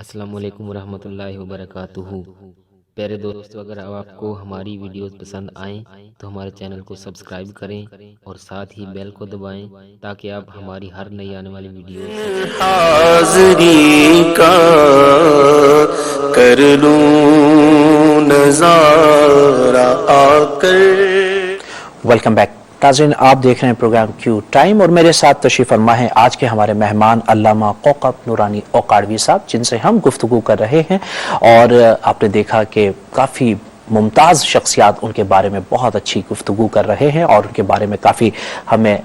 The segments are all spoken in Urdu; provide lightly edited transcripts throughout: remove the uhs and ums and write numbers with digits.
السلام علیکم ورحمۃ اللہ وبرکاتہ۔ پیارے دوستو، اگر آپ کو ہماری ویڈیوز پسند آئیں تو ہمارے چینل کو سبسکرائب کریں اور ساتھ ہی بیل کو دبائیں تاکہ آپ ہماری ہر نئی آنے والی ویڈیو حاضری کا کر لوں نظارہ آ کر۔ ویلکم بیک ناظرین، آپ دیکھ رہے ہیں پروگرام کیو ٹائم اور میرے ساتھ تشریف فرما ہیں آج کے ہمارے مہمان علامہ کوکب نورانی اوقاڑوی صاحب، جن سے ہم گفتگو کر رہے ہیں۔ اور آپ نے دیکھا کہ کافی ممتاز شخصیات ان کے بارے میں بہت اچھی گفتگو کر رہے ہیں اور ان کے بارے میں کافی ہمیں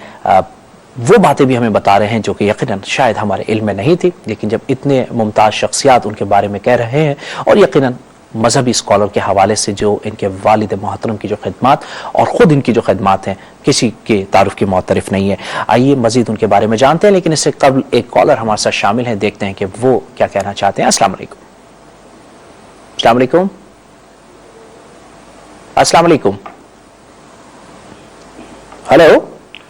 وہ باتیں بھی ہمیں بتا رہے ہیں جو کہ یقیناً شاید ہمارے علم میں نہیں تھی، لیکن جب اتنے ممتاز شخصیات ان کے بارے میں کہہ رہے ہیں اور یقیناً مذہبی اسکالر کے حوالے سے جو ان کے والد محترم کی جو خدمات اور خود ان کی جو خدمات ہیں کسی کے تعارف کی معترف نہیں ہے، آئیے مزید ان کے بارے میں جانتے ہیں۔ لیکن اس سے قبل ایک کالر ہمارے ساتھ شامل ہیں، دیکھتے ہیں کہ وہ کیا کہنا چاہتے ہیں۔ السلام علیکم۔ السلام علیکم۔ السلام علیکم۔ ہلو۔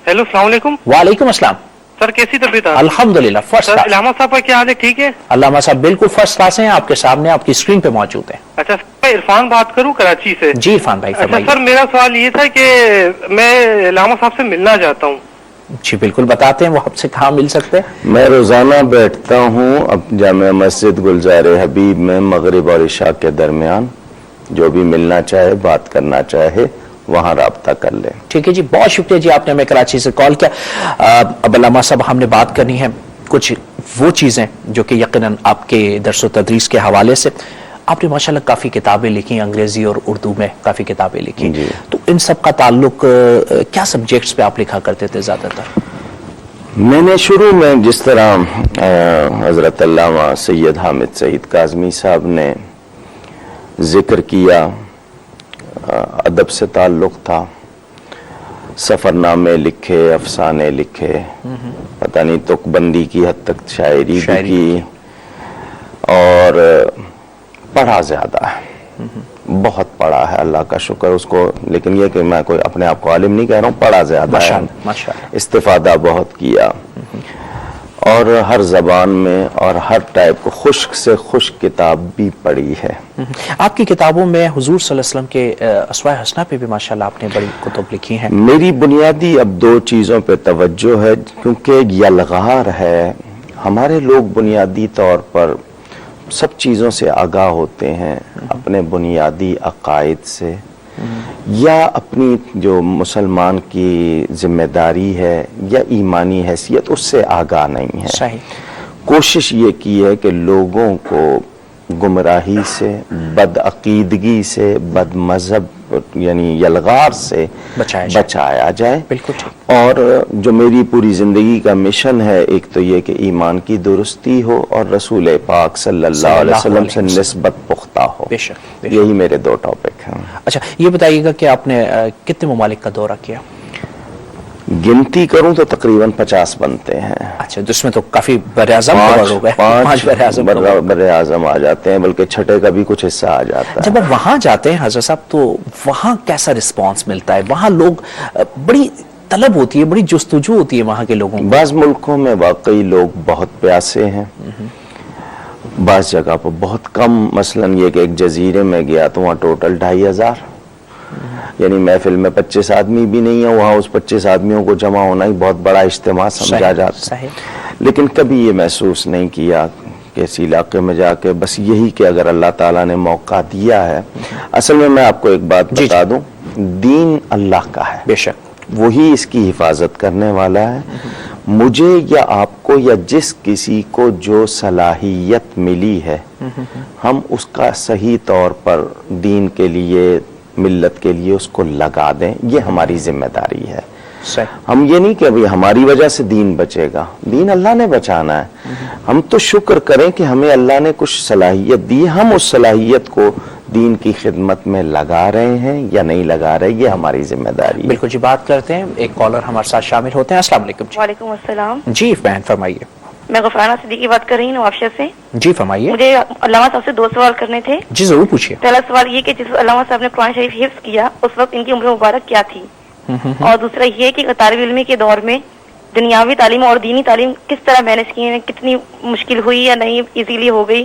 ہیلو، السلام علیکم۔ وعلیکم السلام سر، کیسی طبیعت ہے؟ الحمدللہ فرسٹ سر، کلاس۔ علامہ صاحب کا کیا حال ہے؟ ٹھیک ہے علامہ صاحب بالکل فرسٹ کلاس ہیں، آپ کے سامنے آپ کی اسکرین پہ موجود ہیں۔ اچھا سر، میں عرفان بات کروں کراچی سے۔ جی عرفان بھائی اچھا فرمائیے۔ سر، میرا سوال یہ تھا کہ میں علامہ صاحب سے ملنا چاہتا ہوں۔ جی بالکل بتاتے ہیں وہ آپ سے کہاں مل سکتے ہیں۔ میں روزانہ بیٹھتا ہوں اب جامع مسجد گلزار حبیب میں مغرب اور عشاء کے درمیان، جو بھی ملنا چاہے بات کرنا چاہے وہاں رابطہ کر لیں۔ ٹھیک ہے جی، بہت شکریہ جی، آپ نے ہمیں کراچی سے کال کیا۔ اب علامہ صاحب ہم نے بات کرنی ہے کچھ وہ چیزیں جو کہ یقیناً آپ کے درس و تدریس کے حوالے سے آپ نے ماشاءاللہ کافی کتابیں لکھی، انگریزی اور اردو میں کافی کتابیں لکھی، جی۔ تو ان سب کا تعلق کیا سبجیکٹس پہ آپ لکھا کرتے تھے زیادہ تر؟ میں نے شروع میں جس طرح حضرت علامہ سید حامد سعید کاظمی صاحب نے ذکر کیا، ادب سے تعلق تھا، سفر نامے لکھے، افسانے لکھے، پتہ نہیں تک بندی کی حد تک شاعری بھی کی، اور پڑھا زیادہ ہے، بہت پڑھا ہے، اللہ کا شکر اس کو۔ لیکن یہ کہ میں کوئی اپنے آپ کو عالم نہیں کہہ رہا ہوں، پڑھا زیادہ ہے، ماشاءاللہ استفادہ بہت کیا، اور ہر زبان میں اور ہر ٹائپ کو خشک سے خشک کتاب بھی پڑھی ہے۔ آپ کی کتابوں میں حضور صلی اللہ علیہ وسلم کے اسوہ حسنہ پہ بھی ماشاءاللہ آپ نے بڑی کتب لکھی ہیں۔ میری بنیادی اب دو چیزوں پہ توجہ ہے، کیونکہ یلغار ہے، ہمارے لوگ بنیادی طور پر سب چیزوں سے آگاہ ہوتے ہیں، اپنے بنیادی عقائد سے یا اپنی جو مسلمان کی ذمہ داری ہے یا ایمانی حیثیت اس سے آگاہ نہیں ہے۔ صحیح۔ کوشش یہ کی ہے کہ لوگوں کو گمراہی سے، بد عقیدگی سے، بد مذہب یعنی یلغار سے بچایا جائے۔ بالکل ٹھیک۔ اور جو میری پوری زندگی کا مشن ہے، ایک تو یہ کہ ایمان کی درستی ہو اور رسول پاک صلی اللہ علیہ وسلم سے نسبت پختہ ہو، بے شک۔ یہی میرے دو ٹاپک ہیں۔ اچھا یہ بتائیے گا کہ آپ نے کتنے ممالک کا دورہ کیا؟ گنتی کروں تو تقریباً 50 بنتے ہیں۔ اچھا جس میں تو کافی براعظم کور ہو گئے، 5 براعظم بر اعظم آ جاتے ہیں، بلکہ چھٹے کا بھی کچھ حصہ آ جاتا ہے۔ جب آپ وہاں جاتے ہیں حضرت صاحب تو وہاں کیسا رسپانس ملتا ہے؟ وہاں لوگ بڑی طلب ہوتی ہے، بڑی جستجو ہوتی ہے وہاں کے لوگوں کی۔ بعض ملکوں میں واقعی لوگ بہت پیاسے ہیں، بعض جگہ پر بہت کم، مثلا یہ کہ ایک جزیرے میں گیا تو وہاں ٹوٹل 2500، یعنی محفل میں 25 آدمی بھی نہیں ہیں، وہاں اس 25 آدمیوں کو جمع ہونا ہی بہت بڑا اجتماع سمجھا جاتا ہے۔ لیکن کبھی یہ محسوس نہیں کیا کہ اس علاقے میں جا کے، بس یہی کہ اگر اللہ تعالیٰ نے موقع دیا ہے، اصل میں آپ کو ایک بات بتا دوں، دین اللہ کا ہے، بے شک وہی اس کی حفاظت کرنے والا ہے۔ مجھے یا آپ کو یا جس کسی کو جو صلاحیت ملی ہے، ہم اس کا صحیح طور پر دین کے لیے، ملت کے لیے اس کو لگا دیں، یہ ہماری ذمہ داری ہے۔ ہم یہ نہیں کہ ابھی ہماری وجہ سے دین بچے گا، دین اللہ نے بچانا ہے۔ ہم تو شکر کریں کہ ہمیں اللہ نے کچھ صلاحیت دی، ہم اس صلاحیت کو دین کی خدمت میں لگا رہے ہیں یا نہیں لگا رہے، یہ ہماری ذمہ داری ہے۔ بالکل جی، بات کرتے ہیں، ایک کالر ہمارے ساتھ شامل ہوتے ہیں۔ السلام علیکم۔ وعلیکم السلام۔ جی بہن فرمائیے۔ میں غفرانہ صدیقی بات کر رہی ہوں نوابشہ سے۔ جی فرمائیے۔ مجھے علامہ صاحب سے 2 سوال کرنے تھے۔ جی ضرور پوچھیے۔ پہلا سوال یہ کہ جس علامہ صاحب نے قرآن شریف حفظ کیا اس وقت ان کی عمر مبارک کیا تھی؟ اور دوسرا یہ کہ طالب علمی کے دور میں دنیاوی تعلیم اور دینی تعلیم کس طرح مینج کی ہیں، کتنی مشکل ہوئی یا نہیں ایزیلی ہو گئی،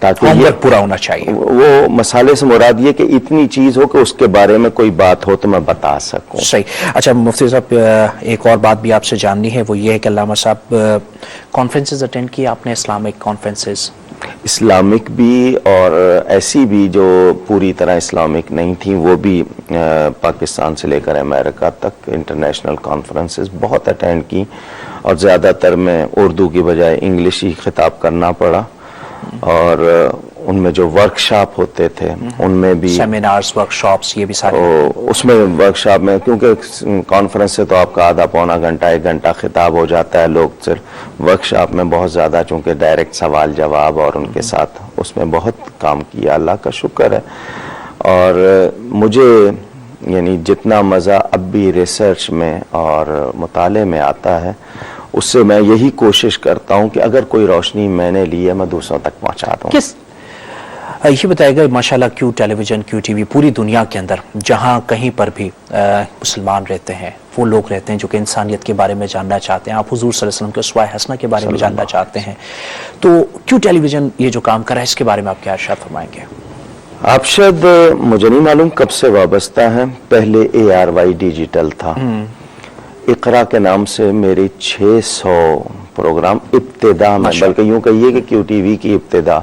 تاکہ ہومورک پورا ہونا چاہیے. وہ مسالے سے مراد یہ کہ اتنی چیز ہو کہ اس کے بارے میں کوئی بات ہو تو میں بتا سکوں. صحیح. اچھا مفتی صاحب ایک اور بات بھی آپ سے جاننی ہے، وہ یہ ہے کہ علامہ صاحب کانفرنسز اٹینڈ کی آپ نے، اسلامک کانفرنسز؟ اسلامک بھی اور ایسی بھی جو پوری طرح اسلامک نہیں تھیں، وہ بھی پاکستان سے لے کر امریکہ تک انٹرنیشنل کانفرنسز بہت اٹینڈ کی، اور زیادہ تر میں اردو کی بجائے انگلش ہی خطاب کرنا پڑا. اور ان میں جو ورک شاپ ہوتے تھے ان میں بھی سیمینارز، ورک شاپس، یہ بھی سارے اس میں ورک شاپ میں، کیونکہ کانفرنس سے تو آپ کا آدھا پونا گھنٹہ 1 گھنٹہ خطاب ہو جاتا ہے، لوگ صرف ورک شاپ میں بہت زیادہ، چونکہ ڈائریکٹ سوال جواب اور ان کے ساتھ اس میں بہت کام کیا، اللہ کا شکر ہے. اور مجھے یعنی جتنا مزہ اب بھی ریسرچ میں اور مطالعے میں آتا ہے، اس سے میں یہی کوشش کرتا ہوں کہ اگر کوئی روشنی میں نے لی ہے میں دوسروں تک پہنچا دوں. کس یہ بتائے گا ماشاءاللہ کیو ٹیلی ویژن، کیو ٹی وی پوری دنیا کے اندر جہاں کہیں پر بھی مسلمان رہتے ہیں، وہ لوگ رہتے ہیں جو کہ انسانیت کے بارے میں جاننا چاہتے ہیں، آپ حضور صلی اللہ علیہ وسلم کے اسوہ حسنہ کے بارے میں جاننا چاہتے ہیں، تو کیو ٹیلی ویژن یہ جو کام کر رہا ہے اس کے بارے میں آپ کیا ارشاد فرمائیں گے؟ آپ شاید مجھے نہیں معلوم کب سے وابستہ ہیں، پہلے ARY ڈیجیٹل تھا، اقرا کے نام سے میری 600 پروگرام ابتدا میں، بلکہ یوں کہیے کہ کیو ٹی وی کی ابتدا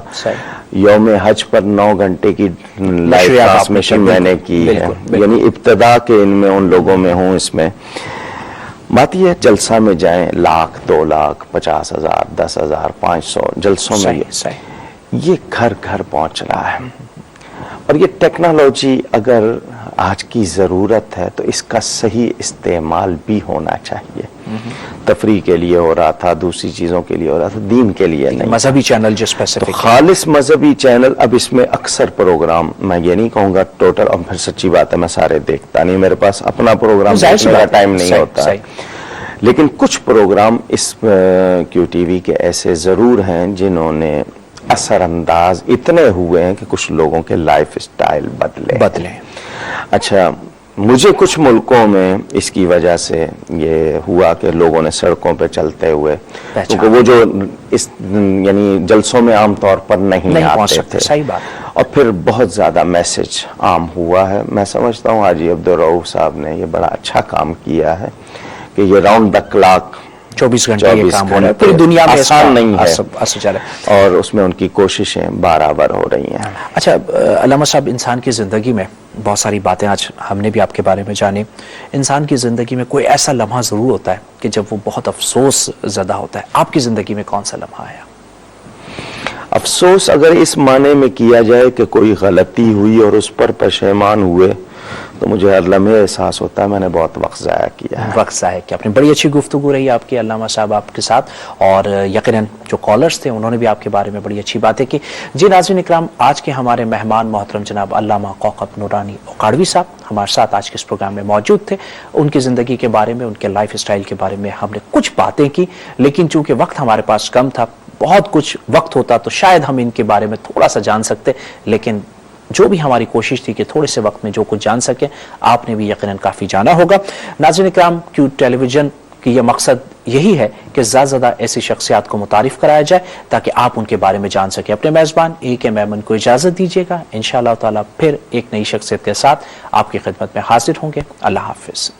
یوم حج پر 9 گھنٹے کی لائیو ٹرانسمیشن میں نے کی ہے، یعنی ابتدا کے ان میں ان لوگوں میں ہوں. اس میں بات یہ ہے جلسہ میں جائیں 1 لاکھ 2 لاکھ 50,000 10,000 500 جلسوں میں یہ گھر گھر پہنچ رہا ہے. اور یہ ٹیکنالوجی اگر آج کی ضرورت ہے تو اس کا صحیح استعمال بھی ہونا چاہیے. تفریح کے لیے ہو رہا تھا، دوسری چیزوں کے لیے ہو رہا تھا، دین کے لیے نہیں. مذہبی چینل جو اسپیسیفک خالص مذہبی چینل. اب اس میں اکثر پروگرام، میں یہ نہیں کہوں گا ٹوٹل، اور پھر سچی بات ہے میں سارے دیکھتا نہیں، میرے پاس اپنا پروگرام دیکھنے کا ٹائم نہیں ہوتا، لیکن کچھ پروگرام اس کیو ٹی وی کے ایسے ضرور ہیں جنہوں نے اثر انداز اتنے ہوئے ہیں کہ کچھ لوگوں کے لائف اسٹائل بدلے. اچھا مجھے کچھ ملکوں میں اس کی وجہ سے یہ ہوا کہ لوگوں نے سڑکوں پہ چلتے ہوئے، کیونکہ وہ جو اس یعنی جلسوں میں عام طور پر نہیں آتے تھے، صحیح بات، اور پھر بہت زیادہ میسج عام ہوا ہے. میں سمجھتا ہوں حاجی عبدالرؤف صاحب نے یہ بڑا اچھا کام کیا ہے کہ یہ راؤنڈ دا کلاک 24 گھنٹے یہ کام ہونا ہے پوری دنیا میں، آسان نہیں ہے، اور اس میں ان کی کوششیں برابر ہو رہی ہیں. اچھا علامہ صاحب، انسان کی زندگی میں بہت ساری باتیں آج ہم نے بھی آپ کے بارے میں جانے. انسان کی زندگی میں کوئی ایسا لمحہ ضرور ہوتا ہے کہ جب وہ بہت افسوس زدہ ہوتا ہے. آپ کی زندگی میں کون سا لمحہ آیا؟ افسوس اگر اس معنی میں کیا جائے کہ کوئی غلطی ہوئی اور اس پر پشیمان ہوئے، تو مجھے ہر لمحے احساس ہوتا ہے میں نے بہت وقت ضائع کیا ہے. وقت ضائع کیا. اپنی بڑی اچھی گفتگو رہی آپ کی علامہ صاحب آپ کے ساتھ، اور یقیناً جو کالرز تھے انہوں نے بھی آپ کے بارے میں بڑی اچھی باتیں کی. جی ناظرین اکرام، آج کے ہمارے مہمان محترم جناب علامہ کوکب نورانی اوقاڑوی صاحب ہمارے ساتھ آج کے اس پروگرام میں موجود تھے. ان کی زندگی کے بارے میں، ان کے لائف اسٹائل کے بارے میں ہم نے کچھ باتیں کی، لیکن چونکہ وقت ہمارے پاس کم تھا، بہت کچھ وقت ہوتا تو شاید ہم ان کے بارے میں تھوڑا سا جان سکتے، لیکن جو بھی ہماری کوشش تھی کہ تھوڑے سے وقت میں جو کچھ جان سکے، آپ نے بھی یقیناً کافی جانا ہوگا. ناظرین اکرام، کیو ٹیلی ویژن کی یہ مقصد یہی ہے کہ زیادہ زیادہ ایسی شخصیات کو متعارف کرایا جائے تاکہ آپ ان کے بارے میں جان سکیں. اپنے میزبان AK میمن کو اجازت دیجیے گا. انشاءاللہ تعالی پھر ایک نئی شخصیت کے ساتھ آپ کی خدمت میں حاضر ہوں گے. اللہ حافظ.